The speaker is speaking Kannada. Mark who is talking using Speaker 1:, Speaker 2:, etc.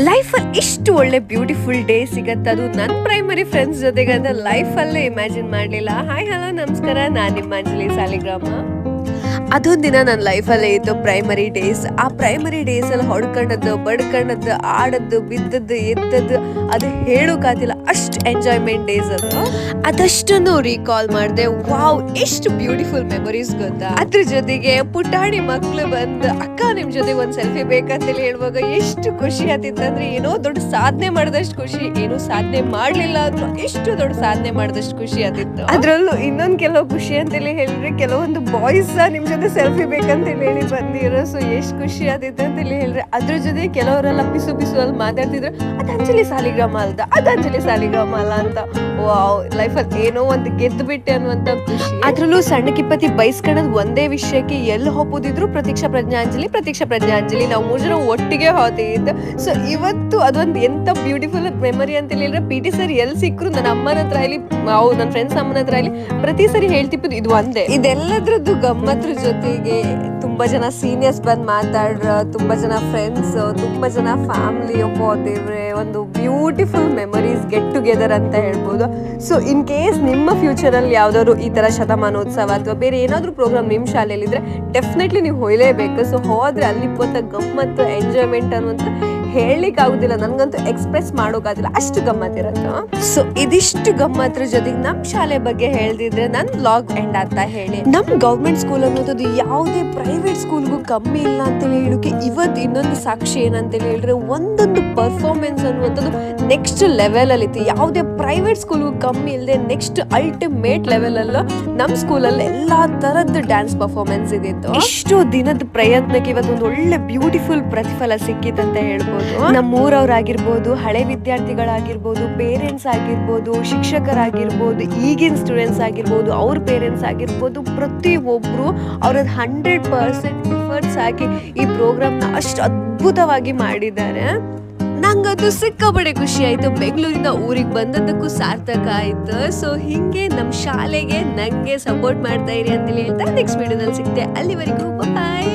Speaker 1: ಲೈಫಲ್ಲಿ ಇಷ್ಟು ಒಳ್ಳೆ ಬ್ಯೂಟಿಫುಲ್ ಡೇ ಸಿಗತ್ತೆ, ಅದು ನನ್ನ ಪ್ರೈಮರಿ ಫ್ರೆಂಡ್ಸ್ ಜೊತೆಗೆ ಅಂತ ಲೈಫಲ್ಲೇ ಇಮ್ಯಾಜಿನ್ ಮಾಡಲಿಲ್ಲ. ಹಾಯ್ ಹಲೋ ನಮಸ್ಕಾರ, ನಾನು ನಿಮ್ಮ ಅಂಜಲಿ ಸಾಲಿಗ್ರಾಮ. ಅದೊಂದು ದಿನ ನನ್ನ ಲೈಫಲ್ಲೇ ಇತ್ತು, ಪ್ರೈಮರಿ ಡೇಸ್. ಆ ಪ್ರೈಮರಿ ಡೇಸಲ್ಲಿ ಹೊಡ್ಕೊಂಡದ್ದು, ಬಡ್ಕೊಂಡದ್ದು, ಆಡದ್ದು, ಬಿದ್ದದ್ದು, ಎದ್ದದ್ದು, ಅದು ಹೇಳೋಕ್ಕಾಗಿಲ್ಲ, ಅಷ್ಟು ಎಂಜಾಯ್ಮೆಂಟ್ ಡೇಸ್ ಅದು. ಅದಷ್ಟನ್ನು ರೀಕಾಲ್ ಮಾಡಿದೆ. ವಾವ್, ಎಷ್ಟು ಬ್ಯೂಟಿಫುಲ್ ಮೆಮೊರೀಸ್ ಗೊತ್ತಾ. ಅದ್ರ ಜೊತೆಗೆ ಪುಟಾಣಿ ಮಕ್ಳು ಬಂದು ಅಕ್ಕ ನಿಮ್ ಜೊತೆಗೆ ಒಂದು ಸೆಲ್ಫಿ ಬೇಕಂತೇಳಿ ಹೇಳುವಾಗ ಎಷ್ಟು ಖುಷಿ ಆತಿತ್ತಂದ್ರೆ, ಏನೋ ದೊಡ್ಡ ಸಾಧನೆ ಮಾಡಿದಷ್ಟು ಖುಷಿ, ಏನೋ ಸಾಧನೆ ಮಾಡ್ಲಿಲ್ಲ ಅಂದ್ರೂ ಎಷ್ಟು ದೊಡ್ಡ ಸಾಧನೆ ಮಾಡಿದಷ್ಟು ಖುಷಿ ಆತಿತ್ತು. ಅದ್ರಲ್ಲೂ ಇನ್ನೊಂದು ಕೆಲವು ಖುಷಿ ಅಂತೇಳಿ ಹೇಳಿದ್ರೆ, ಕೆಲವೊಂದು ಬಾಯ್ಸ್ ನಿಮ್ ಜೊತೆ ಸೆಲ್ಫಿ ಬೇಕಂತೇಳಿ ಹೇಳಿ ಬಂದಿರೋ. ಸೊ ಎಷ್ಟು ಖುಷಿ ಆದಿತ್ತು ಅಂತೇಳಿ ಹೇಳಿದ್ರೆ, ಅದ್ರ ಜೊತೆ ಕೆಲವರೆಲ್ಲ ಪಿಸು ಪಿಸು ಅಲ್ಲಿ ಮಾತಾಡ್ತಿದ್ರು, ಅದು ಅಂಜಲಿ ಸಾಲಿಗ್ರಾಮ ಅಲ್ದ, ಅದು ಅಂಜಲಿ ಸಾಲಿಗ್ರಾಮ ಅಲ್ಲ ಅಂತ. ವಾವ್, ಲೈಫಲ್ಲಿ ಏನೋ ಒಂದು ಗೆದ್ದು ಬಿಟ್ಟೆ ಅನ್ನುವಂತ ಖುಷಿ. ಅದ್ರಲ್ಲೂ ಸಣ್ಣ ಕಿಪ್ಪತ್ತಿ ಬೈಸ್ಕೊಳ್ಳೋದು ಒಂದೇ ವಿಷಯಕ್ಕೆ ಎಲ್ಲಿ ಹೋಗೋದಿದ್ರು ಪ್ರತೀಕ್ಷಾ ಪ್ರಜ್ಞಾಂಜಲಿ, ಪ್ರತೀಕ್ಷಾ ಪ್ರಜ್ಞಾಂಜಲಿ, ನಾವು 3 ಜನ ಒಟ್ಟಿಗೆ ಹೋಗ್ತಿದ್ದು. ಸೊ ಇವತ್ತು ಅದೊಂದು ಎಂತ ಬ್ಯೂಟಿಫುಲ್ ಮೆಮೊರಿ ಅಂತ ಹೇಳಿದ್ರೆ, ಪಿ ಟಿ ಸರ್ ಎಲ್ಲಿ ಸಿಕ್ಕರು ನನ್ನ ಅಮ್ಮನ ಹತ್ರ ಇಲ್ಲಿ, ನನ್ನ ಫ್ರೆಂಡ್ಸ್ ಅಮ್ಮನ ಹತ್ರ ಇಲ್ಲಿ ಪ್ರತಿ ಸರಿ ಹೇಳ್ತಿದ್ದು ಇದು ಒಂದೇ. ಇದೆಲ್ಲದ್ರದ್ದು ಗಮ್ಮತ್ರ ಜೊತೆಗೆ ತುಂಬಾ ಜನ ಸೀನಿಯರ್ಸ್ ಬಂದು ಮಾತಾಡ್ರ, ತುಂಬಾ ಜನ ಫ್ರೆಂಡ್ಸ್, ತುಂಬಾ ಜನ ಫ್ಯಾಮಿಲಿ. ದೇವ್ರೆ, ಒಂದು ಬ್ಯೂಟಿಫುಲ್ ಮೆಮೊರೀಸ್, ಗೆಟ್ ಟುಗೆದರ್ ಅಂತ ಹೇಳ್ಬೋದು. ಸೊ ಇನ್ ಕೇಸ್ ನಿಮ್ಮ ಫ್ಯೂಚರಲ್ಲಿ ಯಾವ್ದಾದ್ರು ಈ ತರ ಶತಮಾನೋತ್ಸವ ಅಥವಾ ಬೇರೆ ಏನಾದ್ರು ಪ್ರೋಗ್ರಾಮ್ ನಿಮ್ಮ ಶಾಲೆಯಲ್ಲಿ ಇದ್ರೆ ಡೆಫಿನೆಟ್ಲಿ ನೀವು ಹೋಗ್ಲೇಬೇಕು. ಸೊ ಹೋದ್ರೆ ಅಲ್ಲಿ ಗಮ್ಮತ್ತು, ಎಂಜಾಯ್ಮೆಂಟ್ ಅನ್ನುವಂತ ಹೇಳಲಿಕ್ಕೆ ಆಗುದಿಲ್ಲ, ನನ್ಗಂತೂ ಎಕ್ಸ್ಪ್ರೆಸ್ ಮಾಡೋಕ್ಕಾಗಿಲ್ಲ, ಅಷ್ಟು ಗಮ್ಮತ್ತಿರತ್ತ. ಸೊ ಇದಿಷ್ಟು ಗಮ್ಮತ್ರ ಜೊತೆಗೆ ನಮ್ಮ ಶಾಲೆ ಬಗ್ಗೆ ಹೇಳ್ದಿದ್ರೆ ನನ್ನ ವ್ಲಾಗ್ ಎಂಡ್ ಅಂತ ಹೇಳಿ. ನಮ್ ಗೌರ್ಮೆಂಟ್ ಸ್ಕೂಲ್ ಅನ್ನೋದು ಯಾವುದೇ ಪ್ರೈವೇಟ್ ಸ್ಕೂಲ್ಗೂ ಕಮ್ಮಿ ಇಲ್ಲ ಅಂತೇಳಿ ಹೇಳೋಕೆ ಇವತ್ತು ಇನ್ನೊಂದು ಸಾಕ್ಷಿ ಏನಂತೇಳಿ ಹೇಳಿದ್ರೆ, ಒಂದೊಂದು ಪರ್ಫಾರ್ಮೆನ್ಸ್ ಅನ್ನುವಂಥದ್ದು ನೆಕ್ಸ್ಟ್ ಲೆವೆಲ್ ಅಲ್ಲಿ ಇತ್ತು. ಯಾವುದೇ ಪ್ರೈವೇಟ್ ಸ್ಕೂಲ್ಗೂ ಕಮ್ಮಿ ಇಲ್ಲದೆ ನೆಕ್ಸ್ಟ್ ಅಲ್ಟಿಮೇಟ್ ಲೆವೆಲ್ ಅಲ್ಲ ನಮ್ಮ ಸ್ಕೂಲಲ್ಲಿ ಎಲ್ಲಾ ತರದ್ದು ಡ್ಯಾನ್ಸ್ ಪರ್ಫಾರ್ಮೆನ್ಸ್ ಇದಿತ್ತು. ಇಷ್ಟು ದಿನದ ಪ್ರಯತ್ನಕ್ಕೆ ಇವತ್ತೊಂದು ಒಳ್ಳೆ ಬ್ಯೂಟಿಫುಲ್ ಪ್ರತಿಫಲ ಸಿಕ್ಕಿತಂತ ಹೇಳ್ಬೋದು. ನಮ್ಮ ಊರವ್ರಾಗಿರ್ಬೋದು, ಹಳೆ ವಿದ್ಯಾರ್ಥಿಗಳಾಗಿರ್ಬೋದು, ಪೇರೆಂಟ್ಸ್ ಆಗಿರ್ಬೋದು, ಶಿಕ್ಷಕರಾಗಿರ್ಬೋದು, ಈಗಿನ ಸ್ಟೂಡೆಂಟ್ಸ್ ಆಗಿರ್ಬೋದು, ಅವ್ರ ಪೇರೆಂಟ್ಸ್ ಆಗಿರ್ಬೋದು, ಪ್ರತಿಯೊಬ್ರು ಅವ್ರದ್ದು 100% ಎಫರ್ಟ್ಸ್ ಹಾಕಿ ಈ ಪ್ರೋಗ್ರಾಮ್ನ ಅಷ್ಟು ಅದ್ಭುತವಾಗಿ ಮಾಡಿದ್ದಾರೆ. ನಂಗದು ಸಿಕ್ಕಾಪಟ್ಟೆ ಖುಷಿ ಆಯ್ತು. ಬೆಂಗಳೂರಿಂದ ಊರಿಗೆ ಬಂದದ್ದಕ್ಕೂ ಸಾರ್ಥಕ ಆಯ್ತು. ಸೊ ಹಿಂಗೆ ನಮ್ಮ ಶಾಲೆಗೆ ನಂಗೆ ಸಪೋರ್ಟ್ ಮಾಡ್ತಾ ಇರಿ ಅಂತ ಹೇಳ್ತಾ ನೆಕ್ಸ್ಟ್ ವಿಡಿಯೋದಲ್ಲಿ ಸಿಗ್ತೆ. ಅಲ್ಲಿವರೆಗೂ ಬಾಯ್.